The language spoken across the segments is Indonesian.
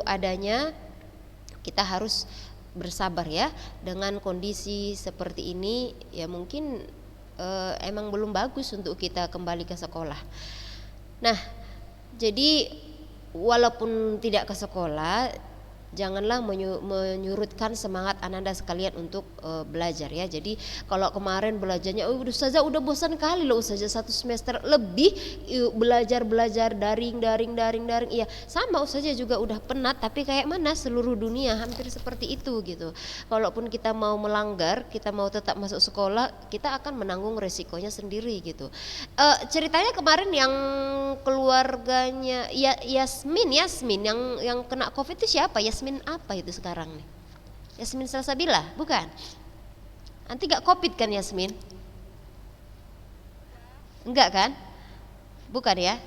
adanya, kita harus bersabar ya dengan kondisi seperti ini. Ya mungkin emang belum bagus untuk kita kembali ke sekolah. Nah, jadi walaupun tidak ke sekolah, janganlah menyurutkan semangat ananda sekalian untuk belajar ya. Jadi kalau kemarin belajarnya ustazah udah bosan kali loh ustazah, 1 semester lebih belajar daring. Iya sama, ustazah juga udah penat, tapi kayak mana seluruh dunia hampir seperti itu gitu. Kalaupun kita mau melanggar, kita mau tetap masuk sekolah, kita akan menanggung resikonya sendiri gitu. Ceritanya kemarin yang keluarganya Yasmin yang kena COVID itu siapa? Yasmin apa itu sekarang nih? Yasmin Salsabila? Bukan? Nanti gak COVID kan Yasmin? Enggak kan? Bukan ya?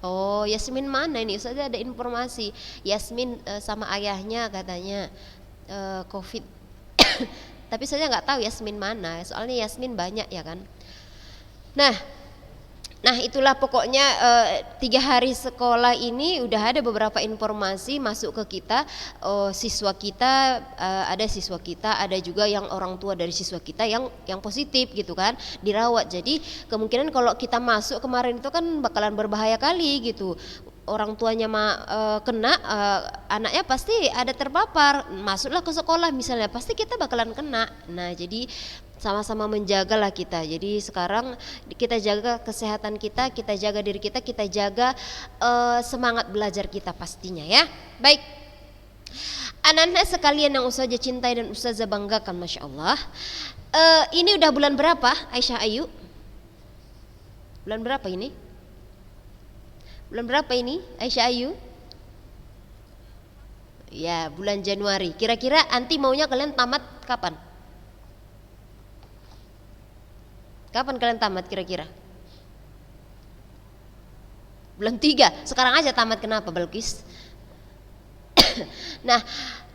Oh, Yasmin mana ini? Saja ada informasi Yasmin sama ayahnya katanya COVID. Tapi saya nggak tahu Yasmin mana, soalnya Yasmin banyak ya kan. Nah itulah pokoknya 3 hari sekolah ini udah ada beberapa informasi masuk ke kita. Siswa kita ada siswa kita, ada juga yang orang tua dari siswa kita yang positif gitu kan, dirawat. Jadi kemungkinan kalau kita masuk kemarin itu kan bakalan berbahaya kali gitu. Orang tuanya kena, anaknya pasti ada terpapar, masuklah ke sekolah misalnya, pasti kita bakalan kena. Nah jadi sama-sama menjagalah kita. Jadi sekarang kita jaga kesehatan kita jaga diri kita jaga semangat belajar kita pastinya ya. Baik, anak-anak sekalian yang ustazah cintai dan ustazah banggakan, masya Allah. Ini udah bulan berapa Aisyah Ayu? Bulan berapa ini? Bulan berapa ini Aisyah Ayu? Ya, bulan Januari. Kira-kira anti maunya kalian tamat kapan? Kapan kalian tamat kira-kira? Bulan 3. Sekarang aja tamat, kenapa Balkis? Nah,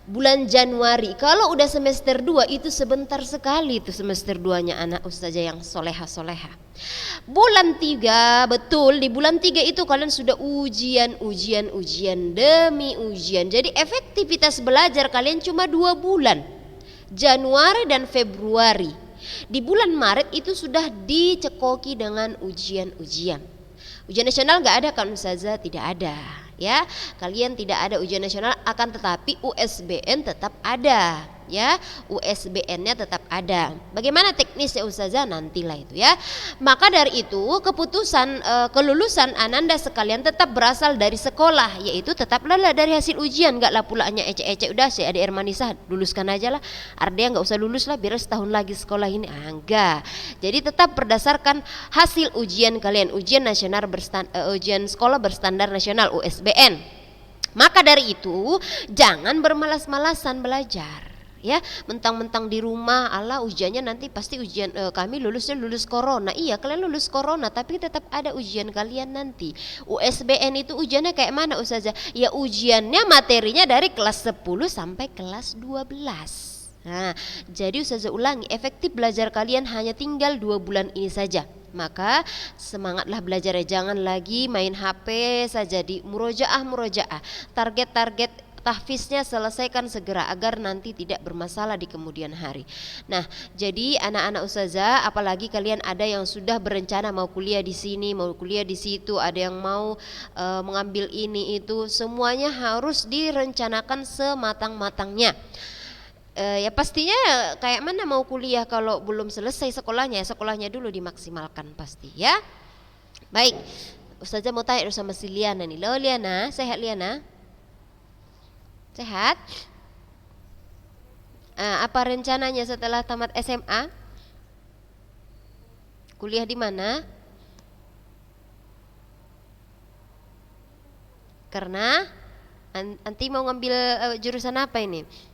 bulan Januari. Kalau udah semester 2 itu sebentar sekali itu semester 2-nya anak ustazah yang soleha. Bulan 3, betul, di bulan 3 itu kalian sudah ujian demi ujian. Jadi efektivitas belajar kalian cuma 2 bulan, Januari dan Februari. Di bulan Maret itu sudah dicekoki dengan ujian-ujian. Ujian nasional gak ada kan ustazah? Tidak ada ya, kalian tidak ada ujian nasional, akan tetapi USBN tetap ada ya, USBN-nya tetap ada. Bagaimana teknisnya ustazah? Nantilah itu ya. Maka dari itu keputusan kelulusan ananda sekalian tetap berasal dari sekolah, yaitu tetaplah dari hasil ujian. Gak lah pulanya ecek-ecek, udah si adik Ermanisa luluskan aja lah, Ardia gak usah lulus lah biar setahun lagi sekolah ini. Enggak. Jadi tetap berdasarkan hasil ujian kalian, ujian nasional ujian sekolah berstandar nasional USBN. Maka dari itu jangan bermalas-malasan belajar ya, mentang-mentang di rumah ala ujiannya nanti pasti ujian kami lulus corona. Iya, kalian lulus corona, tapi tetap ada ujian kalian nanti. USBN itu ujiannya kayak mana ustazah? Ya ujiannya materinya dari kelas 10 sampai kelas 12. Nah, jadi ustazah ulangi, efektif belajar kalian hanya tinggal 2 bulan ini saja. Maka semangatlah belajarnya, jangan lagi main HP saja di murojaah. Target tahfiznya selesaikan segera agar nanti tidak bermasalah di kemudian hari. Nah, jadi anak-anak ustazah, apalagi kalian ada yang sudah berencana mau kuliah di sini, mau kuliah di situ, ada yang mau mengambil ini itu, semuanya harus direncanakan sematang-matangnya. Ya pastinya kayak mana mau kuliah kalau belum selesai sekolahnya, sekolahnya dulu dimaksimalkan pasti ya. Baik, ustazah mau tanya sama si Liana nih. Lo Liana, sehat Liana? Sehat? Apa rencananya setelah tamat SMA? Kuliah di mana? Karena anti mau ngambil jurusan apa ini?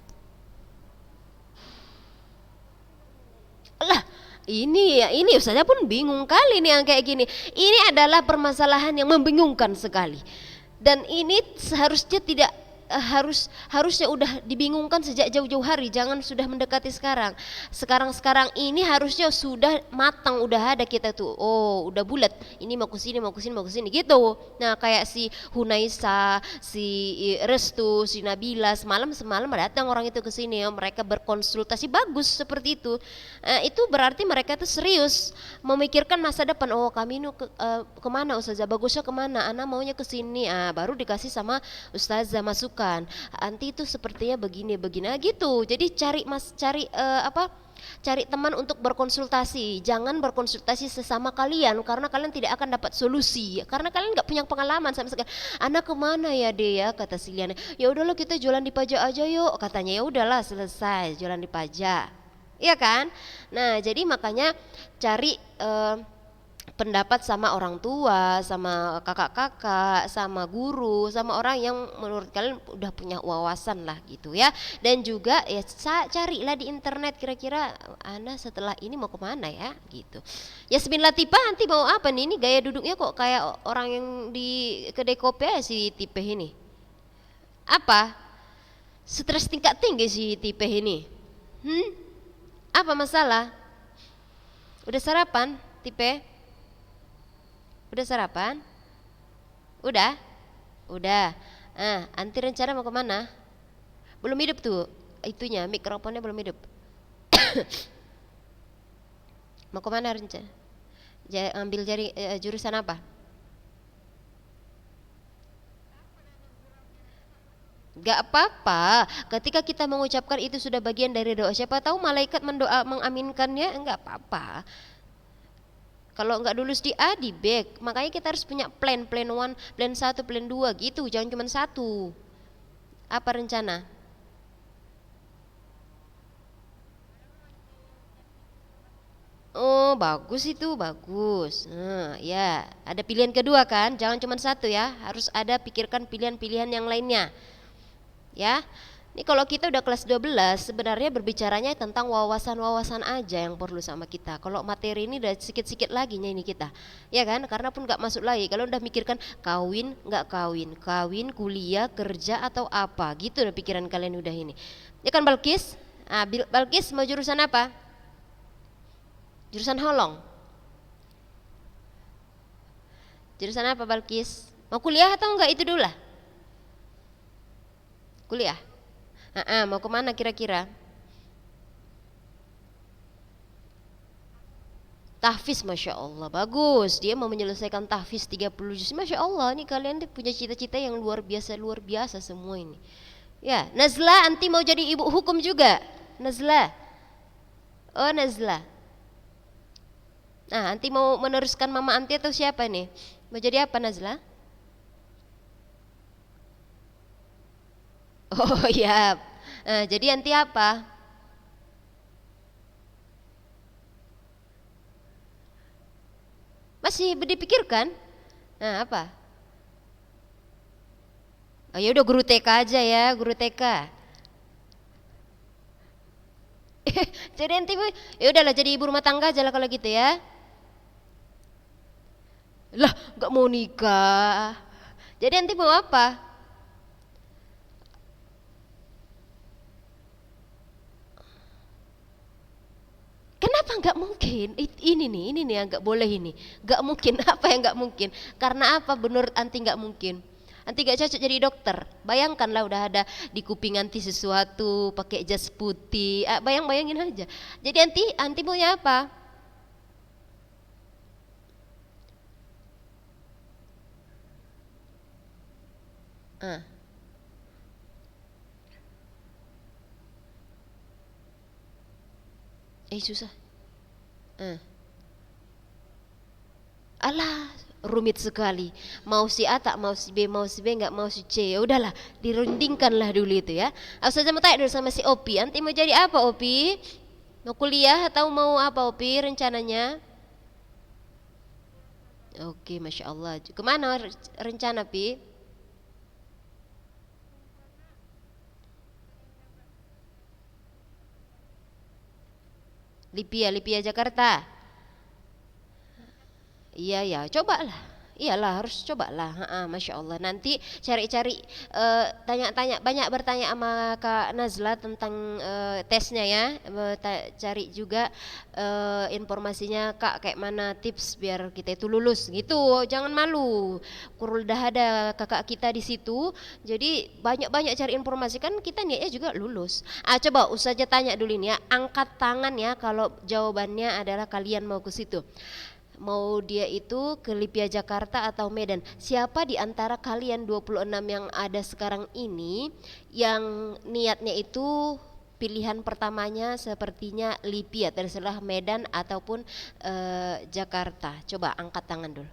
Lah, ini ustazah pun bingung kali nih yang kayak gini. Ini adalah permasalahan yang membingungkan sekali. Dan ini seharusnya tidak harusnya udah dibingungkan sejak jauh-jauh hari, jangan sudah mendekati sekarang. Sekarang ini harusnya sudah matang, udah ada kita tuh. Oh, udah bulat. Ini mau ke sini, mau ke sini, mau ke sini gitu. Nah, kayak si Hunaisa, si Restu, si Nabila, semalam datang orang itu ke sini, mereka berkonsultasi bagus seperti itu. Itu berarti mereka tuh serius memikirkan masa depan. Oh, kami ini kemana Ustazah? Bagusnya kemana? Ana maunya ke sini. Baru dikasih sama Ustazah masukan. Nanti itu sepertinya begini gitu. Jadi cari teman untuk berkonsultasi. Jangan berkonsultasi sesama kalian karena kalian tidak akan dapat solusi. Karena kalian nggak punya pengalaman sama sekali. Anak kemana ya deh ya, kata si Liana. Ya udahlah kita jualan di pajak aja yuk, katanya. Ya udahlah selesai jualan di pajak. Iya kan? Nah, jadi makanya cari pendapat sama orang tua, sama kakak-kakak, sama guru, sama orang yang menurut kalian udah punya wawasan lah gitu ya. Dan juga ya carilah di internet kira-kira Ana setelah ini mau kemana ya gitu. Yasmin Latifa nanti mau apa nih? Ini gaya duduknya kok kayak orang yang di kedai kopi ya si Tipeh ini. Apa? Stres tingkat tinggi si Tipeh ini. Apa masalah? Udah sarapan, Tipeh? Udah sarapan? Udah? Udah. Anti rencana mau kemana? Belum hidup tuh itunya, mikrofonnya belum hidup. Mau kemana rencana? Ambil jurusan apa? Gak apa-apa. Ketika kita mengucapkan itu sudah bagian dari doa. Siapa tahu malaikat mengaminkannya, enggak apa-apa. Kalau nggak lulus di A, di B. Makanya kita harus punya plan 1, plan 1, plan 2 gitu. Jangan cuma satu. Apa rencana? Oh, bagus itu, bagus. Ya, ada pilihan kedua kan? Jangan cuma satu ya. Harus ada pikirkan pilihan-pilihan yang lainnya. Ya. Ini kalau kita udah kelas 12 sebenarnya berbicaranya tentang wawasan-wawasan aja yang perlu sama kita. Kalau materi ini udah sikit-sikit lagi ini kita. Ya kan? Karena pun nggak masuk lagi. Kalau udah mikirkan kawin, nggak kawin, kawin, kuliah, kerja atau apa, gitu udah pikiran kalian udah ini. Ya kan Balkis? Balkis mau jurusan apa? Jurusan holong. Jurusan apa Balkis? Mau kuliah atau enggak itu dulu lah? Kuliah. Mau kemana kira-kira? Tahfiz, Masya Allah, bagus. Dia mau menyelesaikan tahfiz 30 juz. Masya Allah, ini kalian punya cita-cita yang luar biasa semua ini. Ya, Nazla, anti mau jadi ibu hukum juga. Nazla. Oh, Nazla. Nah, anti mau meneruskan mama anti atau siapa nih? Mau jadi apa Nazla? Oh ya, jadi anti apa? Masih dipikirkan? Nah, apa? Oh, ya udah guru TK aja ya, guru TK. Jadi anti ya udahlah jadi ibu rumah tangga aja lah kalau gitu ya. Lah, nggak mau nikah. Jadi anti mau apa? Kenapa nggak mungkin? Ini nih yang nggak boleh ini. Nggak mungkin. Apa yang nggak mungkin? Karena apa? Menurut anti nggak mungkin. Anti nggak cocok jadi dokter. Bayangkanlah udah ada di kuping anti sesuatu, pakai jas putih. Bayangin aja. Jadi anti maunya apa? Ah. Susah. Alah, rumit sekali. Mau si A tak mau si B, mau si B nggak mau si C. Ya udahlah, dirundingkanlah dulu itu ya. Saya mau tanya dulu sama si Opi. Nanti mau jadi apa Opi? Mau kuliah atau mau apa Opi rencananya? Oke, Masya Allah. Kemana rencana Pi? Lipia Jakarta. Iya ya, cobalah. Iyalah harus cobalah, Masya Allah. Nanti cari-cari, tanya-tanya, banyak bertanya sama Kak Nazla tentang tesnya ya. Cari juga informasinya Kak, kayak mana tips biar kita itu lulus gitu. Jangan malu. Udah ada kakak kita di situ. Jadi banyak-banyak cari informasi, kan kita niatnya juga lulus. Coba Ustazah tanya dulu ini ya. Angkat tangan ya kalau jawabannya adalah kalian mau ke situ. Mau dia itu ke Lipia Jakarta atau Medan. Siapa di antara kalian 26 yang ada sekarang ini yang niatnya itu pilihan pertamanya sepertinya Lipia, terserah Medan ataupun Jakarta. Coba angkat tangan dulu.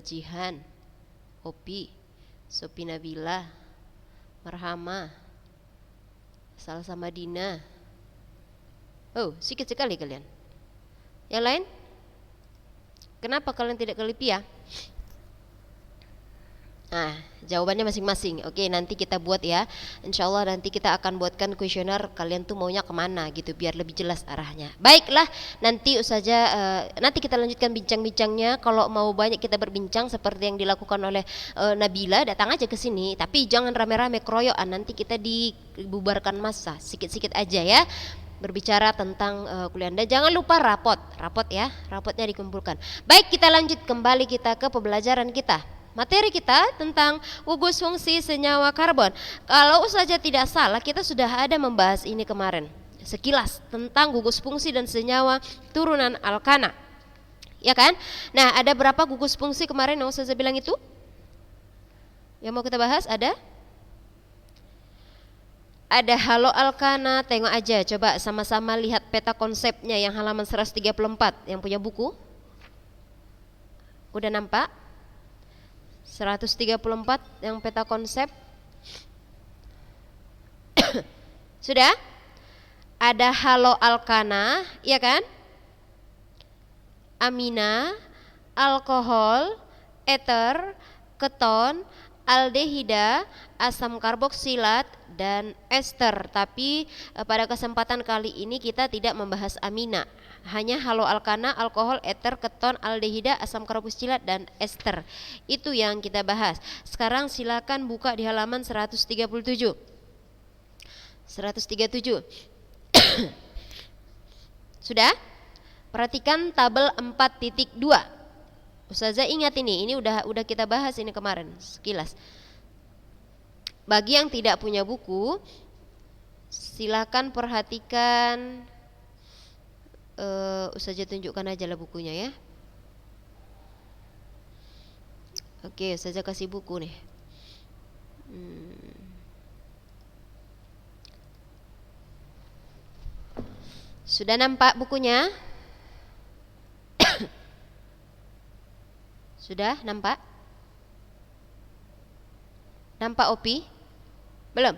Jihan, Opi, Sopi Nabila, Marhama, Salsa Madinah. Oh, sedikit sekali kalian. Yang lain? Kenapa kalian tidak ke Lipia? Jawabannya masing-masing. Oke, nanti kita buat ya. Insya Allah nanti kita akan buatkan kuesioner, kalian tuh maunya kemana gitu, biar lebih jelas arahnya. Baiklah, nanti saja nanti kita lanjutkan bincang-bincangnya. Kalau mau banyak kita berbincang seperti yang dilakukan oleh Nabila, datang aja ke sini. Tapi jangan rame-rame keroyokan, nanti kita dibubarkan massa. Sikit-sikit aja ya. Berbicara tentang kuliah. Dan jangan lupa rapot ya, rapotnya dikumpulkan. Baik, kita lanjut kembali kita ke pembelajaran kita. Materi kita tentang gugus fungsi senyawa karbon. Kalau saja tidak salah, kita sudah ada membahas ini kemarin sekilas tentang gugus fungsi dan senyawa turunan alkana, ya kan? Nah, ada berapa gugus fungsi kemarin yang saya bilang itu? Yang mau kita bahas ada? Ada halo alkana, tengok aja, coba sama-sama lihat peta konsepnya yang halaman 134 yang punya buku. Udah nampak? 134 yang peta konsep. Sudah? Ada halo alkana, ya kan? Amina, alkohol, eter, keton, aldehida, asam karboksilat, dan ester. Tapi pada kesempatan kali ini kita tidak membahas amina, hanya halo alkana, alkohol, eter, keton, aldehida, asam karboksilat, dan ester. Itu yang kita bahas. Sekarang silakan buka di halaman 137. 137. Sudah? Perhatikan tabel 4.2. Ustazah ingat ini udah kita bahas ini kemarin sekilas. Bagi yang tidak punya buku, silakan perhatikan. Ustazah tunjukkan aja lah bukunya ya. Oke, Ustazah kasih buku nih. Sudah nampak bukunya? Sudah nampak? Nampak Opi? Belum?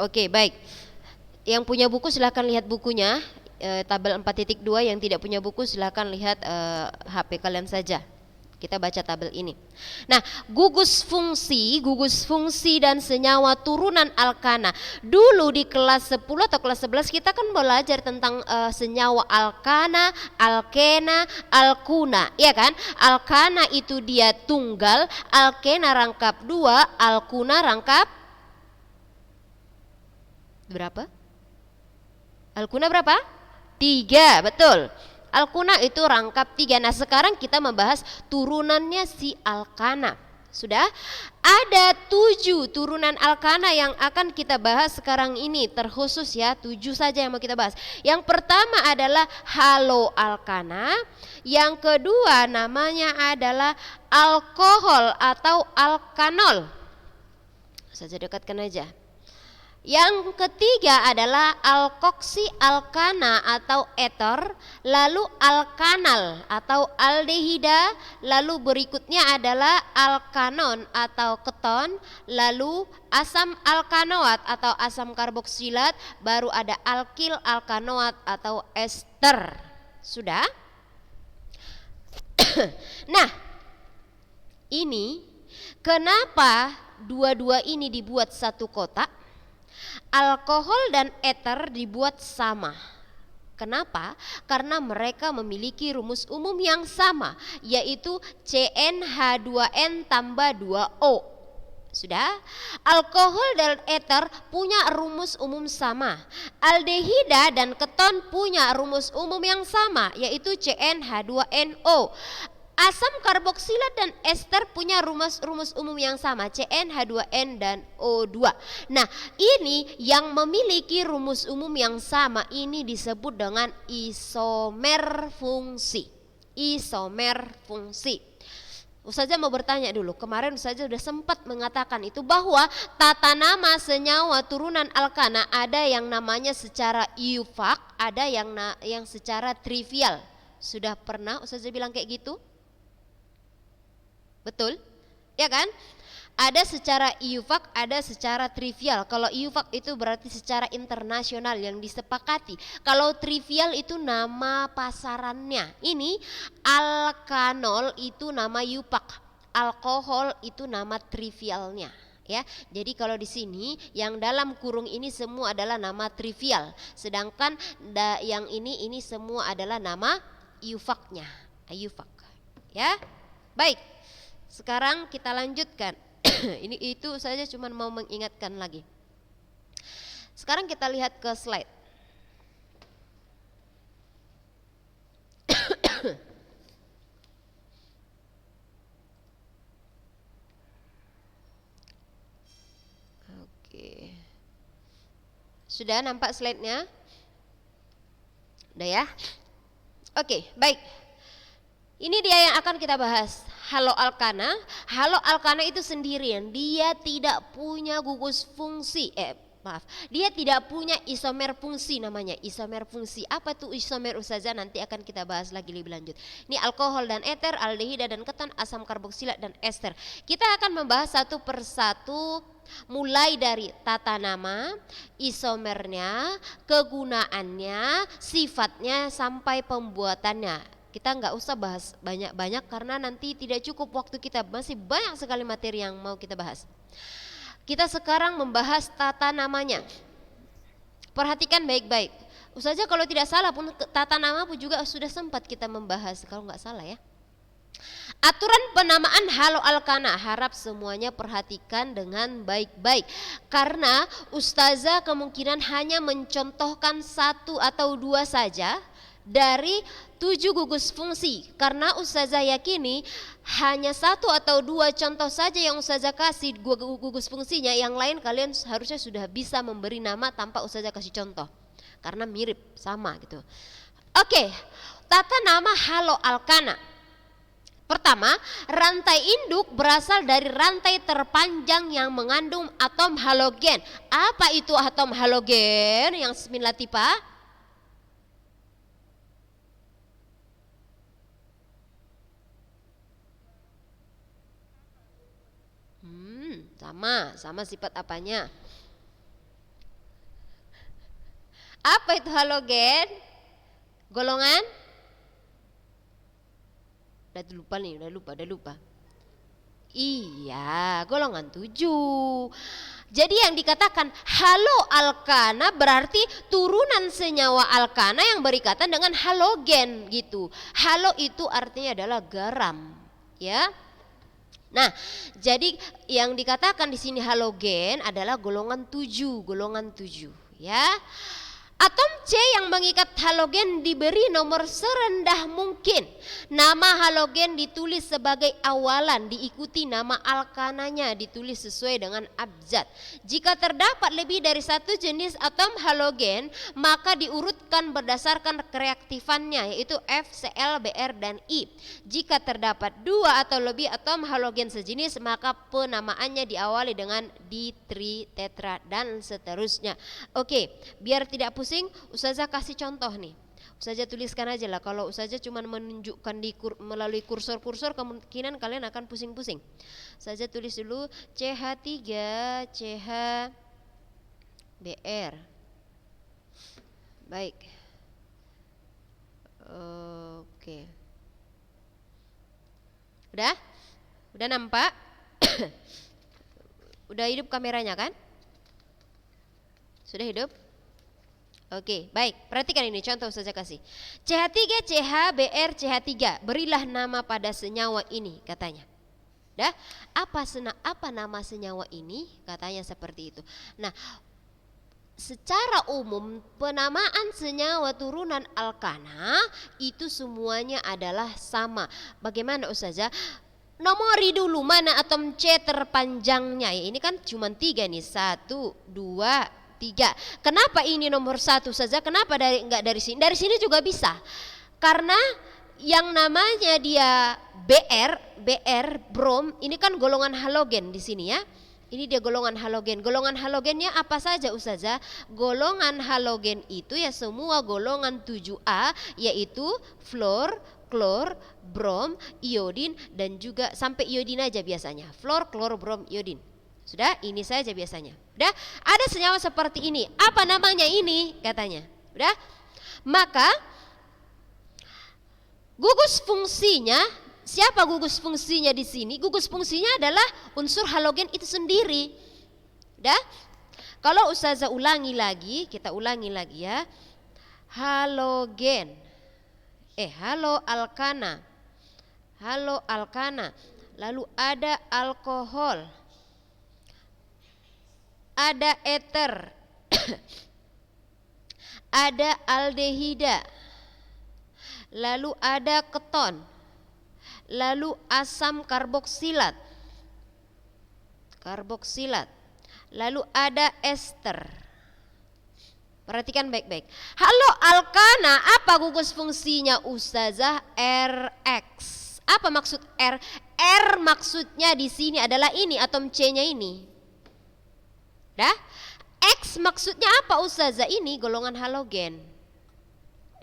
Oke, baik. Yang punya buku silakan lihat bukunya, tabel 4.2. Yang tidak punya buku silakan lihat HP kalian saja. Kita baca tabel ini. Nah, gugus fungsi dan senyawa turunan alkana. Dulu di kelas 10 atau kelas 11 kita kan belajar tentang senyawa alkana, alkena, alkuna, ya kan? Alkana itu dia tunggal, alkena rangkap 2, alkuna rangkap berapa? Alkuna berapa? 3, betul. Alkuna itu rangkap 3. Nah, sekarang kita membahas turunannya si alkana. Sudah? Ada 7 turunan alkana yang akan kita bahas sekarang ini. Terkhusus ya, 7 saja yang mau kita bahas. Yang pertama adalah halo alkana. Yang kedua namanya adalah alkohol atau alkanol. Saja dekatkan aja. Yang ketiga adalah alkoksi alkana atau eter, lalu alkanal atau aldehida, lalu berikutnya adalah alkanon atau keton, lalu asam alkanoat atau asam karboksilat, baru ada alkil alkanoat atau ester. Sudah? Nah, ini kenapa dua-dua ini dibuat satu kotak? Alkohol dan eter dibuat sama. Kenapa? Karena mereka memiliki rumus umum yang sama, yaitu CnH2n tambah 2O. Sudah? Alkohol dan eter punya rumus umum sama. Aldehida dan keton punya rumus umum yang sama, yaitu CnH2nO. Asam karboksilat dan ester punya rumus umum yang sama, CnH2n dan O2. Nah, ini yang memiliki rumus umum yang sama ini disebut dengan isomer fungsi. Isomer fungsi. Ustazah mau bertanya dulu, kemarin Ustazah sudah sempat mengatakan itu bahwa tata nama senyawa turunan alkana ada yang namanya secara iufak, ada yang secara trivial. Sudah pernah Ustazah bilang kayak gitu? Betul? Ya kan? Ada secara iufak, ada secara trivial. Kalau iufak itu berarti secara internasional yang disepakati. Kalau trivial itu nama pasarannya. Ini alkanol itu nama iufak, alkohol itu nama trivialnya. Ya, jadi kalau di sini yang dalam kurung ini semua adalah nama trivial, sedangkan yang ini semua adalah nama iufaknya, iufak. Ya, baik. Sekarang kita lanjutkan. Ini itu saja cuma mau mengingatkan lagi. Sekarang kita lihat ke slide. Oke. Sudah nampak slide-nya? Udah ya? Oke, baik. Ini dia yang akan kita bahas. Haloalkana. Haloalkana itu sendirian, dia tidak punya gugus fungsi. Dia tidak punya isomer fungsi namanya. Isomer fungsi. Apa tuh isomer Ustazah? Nanti akan kita bahas lagi lebih lanjut. Ini alkohol dan eter, aldehida dan keton, asam karboksilat dan ester. Kita akan membahas satu persatu, mulai dari tata nama, isomernya, kegunaannya, sifatnya sampai pembuatannya. Kita nggak usah bahas banyak-banyak karena nanti tidak cukup waktu kita, masih banyak sekali materi yang mau kita bahas. Kita sekarang membahas tata namanya. Perhatikan baik-baik. Ustazah kalau tidak salah pun tata nama pun juga sudah sempat kita membahas kalau nggak salah ya. Aturan penamaan haloalkana, harap semuanya perhatikan dengan baik-baik karena Ustazah kemungkinan hanya mencontohkan satu atau dua saja dari 7 gugus fungsi, karena Ustazah yakini hanya satu atau dua contoh saja yang Ustazah kasih gugus fungsinya, yang lain kalian harusnya sudah bisa memberi nama tanpa Ustazah kasih contoh karena mirip sama gitu. Oke, tata nama haloalkana. Pertama, rantai induk berasal dari rantai terpanjang yang mengandung atom halogen. Apa itu atom halogen yang Bismillahirrahmanirrahim? Sama sifat apanya? Apa itu halogen? Golongan? Udah lupa. Iya, golongan 7. Jadi yang dikatakan haloalkana berarti turunan senyawa alkana yang berikatan dengan halogen gitu. Halo itu artinya adalah garam, ya. Nah, jadi yang dikatakan di sini halogen adalah golongan 7, ya. Atom C yang mengikat halogen diberi nomor serendah mungkin. Nama halogen ditulis sebagai awalan, diikuti nama alkananya ditulis sesuai dengan abjad. Jika terdapat lebih dari satu jenis atom halogen, maka diurutkan berdasarkan kereaktifannya, yaitu F, Cl, Br, dan I. Jika terdapat 2 atau lebih atom halogen sejenis, maka penamaannya diawali dengan di, tri, tetra, dan seterusnya. Oke, biar tidak pusing, Ustazah kasih contoh nih. Ustazah tuliskan aja lah. Kalau Ustazah cuma menunjukkan melalui kursor-kursor, kemungkinan kalian akan pusing-pusing. Ustazah tulis dulu CH3, CH, Br. Baik. Oke. Udah nampak? Udah hidup kameranya kan? Sudah hidup? Oke, baik. Perhatikan ini contoh saja kasih. CH3, CH, Br, CH3. Berilah nama pada senyawa ini, katanya. Dah, apa nama senyawa ini? Katanya seperti itu. Nah, secara umum penamaan senyawa turunan alkana itu semuanya adalah sama. Bagaimana Ustazah? Nomori dulu mana atom C terpanjangnya ya. Ini kan cuma 3 nih. 1, 2, 3. Kenapa ini nomor 1 saja? Kenapa enggak dari sini? Dari sini juga bisa. Karena yang namanya dia Br brom, ini kan golongan halogen di sini ya. Ini dia golongan halogen. Golongan halogennya apa saja Ustazah? Golongan halogen itu ya semua golongan 7A, yaitu fluor, klor, brom, iodin, dan juga sampai iodin aja biasanya. Fluor, klor, brom, iodin. Sudah, ini saja biasanya. Udah, ada senyawa seperti ini. Apa namanya ini? Katanya. Udah. Maka gugus fungsinya, siapa gugus fungsinya di sini? Gugus fungsinya adalah unsur halogen itu sendiri. Udah? Kalau Ustazah ulangi lagi, kita ulangi lagi ya. Halogen. Haloalkana. Haloalkana. Lalu ada alkohol. Ada eter, ada aldehida, lalu ada keton, lalu asam karboksilat, lalu ada ester. Perhatikan baik-baik. Halo alkana, apa gugus fungsinya Ustazah? Rx. Apa maksud R? R maksudnya di sini adalah ini atom C-nya ini. Dah? X maksudnya apa Ustazah? Ini golongan halogen.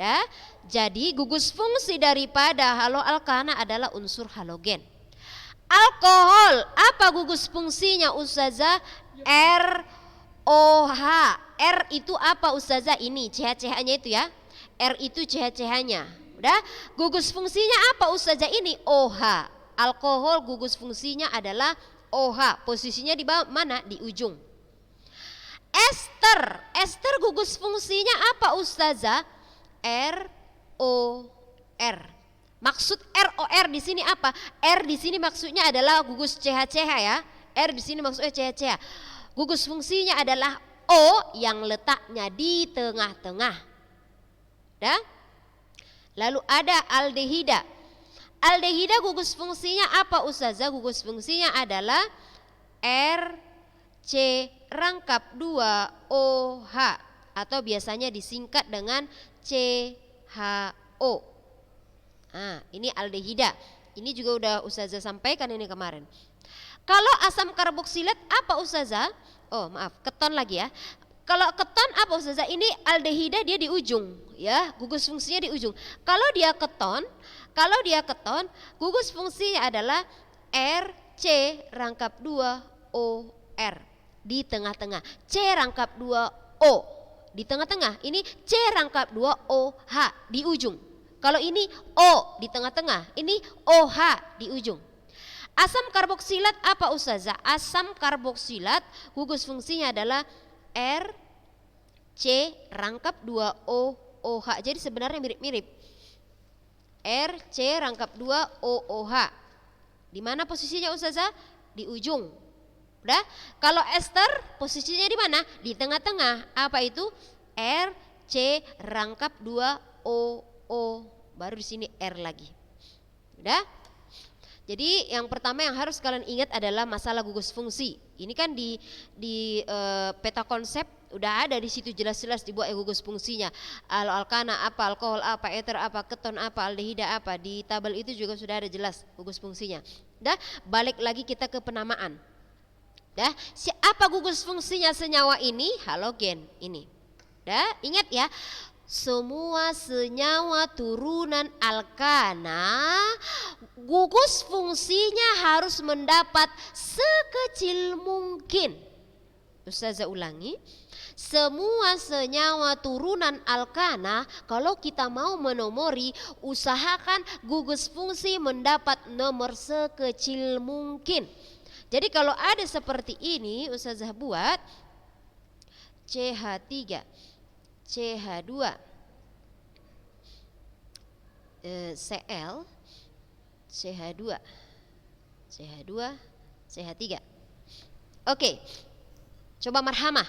Dah? Jadi gugus fungsi daripada haloalkana adalah unsur halogen. Alkohol, apa gugus fungsinya Ustazah? ROH. R itu apa Ustazah? Ini CH-CH-nya itu ya. R itu CH-CH-nya. Udah? Gugus fungsinya apa Ustazah? Ini OH. Alkohol gugus fungsinya adalah OH. Posisinya di bawah mana? Di ujung. Ester gugus fungsinya apa Ustazah? ROR. Maksud ROR di sini apa? R di sini maksudnya adalah gugus CH-CH ya. R di sini maksudnya CH-CH. Gugus fungsinya adalah O yang letaknya di tengah-tengah. Dah? Lalu ada aldehida. Aldehida gugus fungsinya apa Ustazah? Gugus fungsinya adalah C rangkap 2 OH atau biasanya disingkat dengan CHO. Nah, ini aldehida. Ini juga udah Ustazah sampaikan ini kemarin. Kalau asam karboksilat apa Ustazah? Oh, maaf, keton lagi ya. Kalau keton apa Ustazah? Ini aldehida dia di ujung ya, gugus fungsinya di ujung. Kalau dia keton, gugus fungsinya adalah RC rangkap 2 OR. Di tengah-tengah. C rangkap 2 O di tengah-tengah. Ini C rangkap 2 OH di ujung. Kalau ini O di tengah-tengah, ini OH di ujung. Asam karboksilat apa Ustazah? Asam karboksilat gugus fungsinya adalah R C rangkap 2 O OH. Jadi sebenarnya mirip-mirip. R C rangkap 2 O OH. Di mana posisinya Ustazah? Di ujung. Udah? Kalau ester posisinya di mana? Di tengah-tengah. Apa itu? R C rangkap 2 O O, baru di sini R lagi. Udah? Jadi yang pertama yang harus kalian ingat adalah masalah gugus fungsi. Ini kan di peta konsep udah ada di situ jelas-jelas dibuat gugus fungsinya. Alkana apa, alkohol apa, eter apa, keton apa, aldehida apa. Di tabel itu juga sudah ada jelas gugus fungsinya. Udah? Balik lagi kita ke penamaan. Dah, apa gugus fungsinya senyawa ini? Halogen ini. Dah, ingat ya. Semua senyawa turunan alkana gugus fungsinya harus mendapat sekecil mungkin. Ustazah ulangi. Semua senyawa turunan alkana kalau kita mau menomori, usahakan gugus fungsi mendapat nomor sekecil mungkin. Jadi kalau ada seperti ini Ustazah buat CH3, CH2, Cl, CH2, CH2, CH3. Oke, coba marhamah.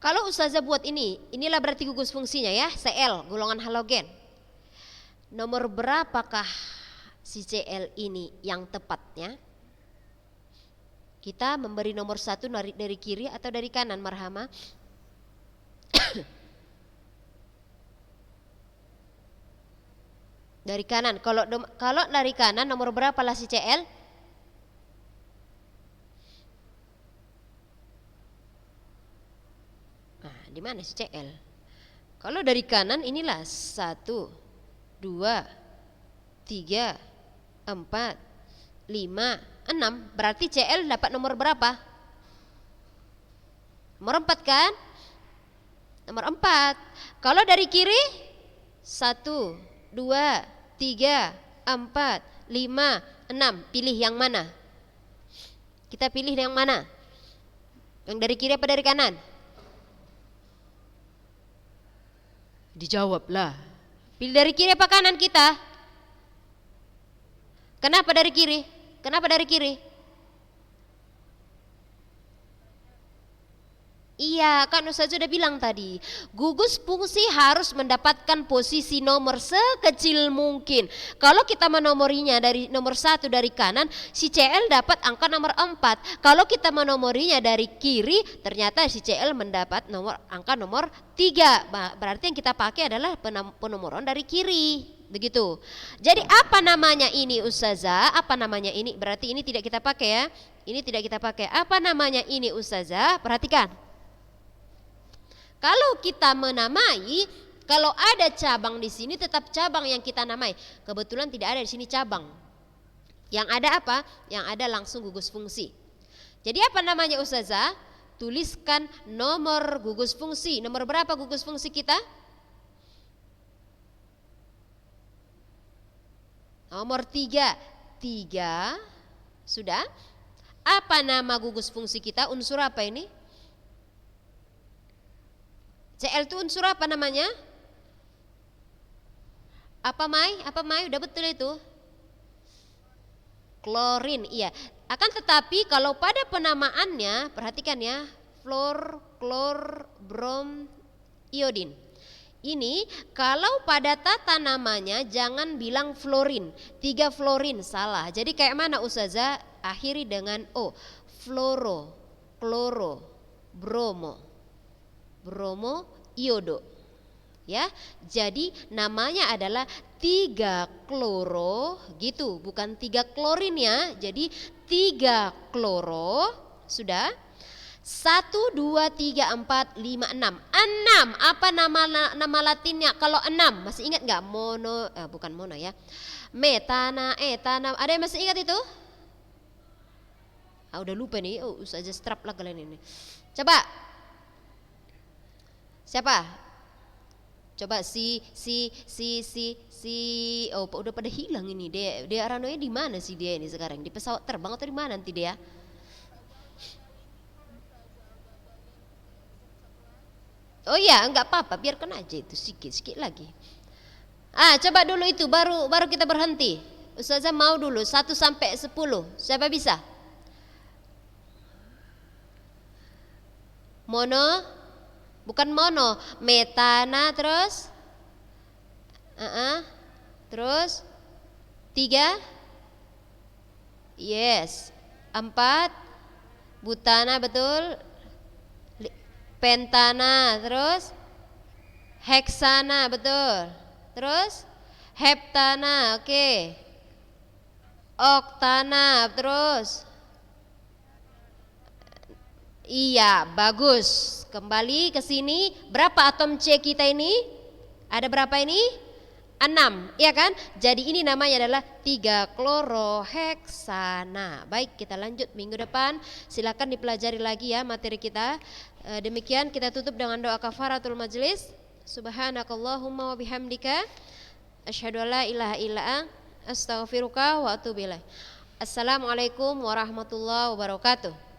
Kalau Ustazah buat inilah berarti gugus fungsinya ya, Cl, golongan halogen. Nomor berapakah si Cl ini yang tepatnya? Kita memberi nomor 1 dari kiri atau dari kanan, marhamah? Dari kanan. Kalau dari kanan nomor berapa lah si Cl? Nah, di mana si Cl? Kalau dari kanan inilah 1, 2, 3, 4, 5, 6. Berarti Cl dapat nomor berapa? Nomor 4 kan? Nomor 4. Kalau dari kiri 1, 2, 3, 4, 5, 6. Pilih yang mana? Kita pilih yang mana? Yang dari kiri apa dari kanan? Dijawablah. Pilih dari kiri apa kanan kita? Kenapa dari kiri? Kenapa dari kiri? Iya, kan Ustaz sudah bilang tadi, gugus fungsi harus mendapatkan posisi nomor sekecil mungkin. Kalau kita menomorinya dari nomor 1 dari kanan, si Cl dapat angka nomor 4. Kalau kita menomorinya dari kiri, ternyata si Cl mendapat angka nomor 3. Berarti yang kita pakai adalah penomoran dari kiri. Begitu. Jadi apa namanya ini Ustazah? Apa namanya ini? Berarti ini tidak kita pakai ya. Ini tidak kita pakai. Apa namanya ini Ustazah? Perhatikan. Kalau kita menamai, kalau ada cabang di sini tetap cabang yang kita namai. Kebetulan tidak ada di sini cabang. Yang ada apa? Yang ada langsung gugus fungsi. Jadi apa namanya Ustazah? Tuliskan nomor gugus fungsi. Nomor berapa gugus fungsi kita? Nomor 3. 3. Sudah? Apa nama gugus fungsi kita? Unsur apa ini? Cl itu unsur apa namanya? Apa Mai? Udah betul itu? Klorin, iya. Akan tetapi kalau pada penamaannya, perhatikan ya, fluor, klor, brom, iodin. Ini kalau pada tata namanya jangan bilang fluorin, 3 fluorin, salah. Jadi kayak mana Ustazah? Akhiri dengan O. Fluoro, kloro, bromo, iodo. Ya, jadi namanya adalah 3 kloro gitu, bukan 3 klorin ya. Jadi 3 kloro, sudah. 1, 2, 3, 4, 5, 6. 6, apa nama latinnya? Kalau 6, masih ingat nggak? Bukan mono ya. Metana, etana. Ada yang masih ingat itu? Udah lupa nih. Ustazah strap lah kalian ini. Coba. Siapa? Coba si udah pada hilang ini. Dia Ranonya di mana sih dia ini sekarang? Di pesawat terbang atau di mana nanti dia? Oh iya, enggak apa-apa, biarkan aja itu sikit lagi. Coba dulu itu baru kita berhenti. Ustazah mau dulu 1 sampai 10. Siapa bisa? Mono? Bukan mono, metana terus? Terus 3? Yes. 4? Butana betul? Pentana, terus heksana, betul. Terus heptana, oke. Oktana, terus iya, bagus. Kembali ke sini. Berapa atom C kita ini? Ada berapa ini? 6, iya kan? Jadi ini namanya adalah 3 kloroheksana. Baik, kita lanjut minggu depan. Silakan dipelajari lagi ya materi kita. Demikian kita tutup dengan doa kafaratul majlis. Subhanakallahumma wa bihamdika asyhadu an la ilaha illa anta astaghfiruka wa atubu ilaik. Assalamualaikum warahmatullahi wabarakatuh.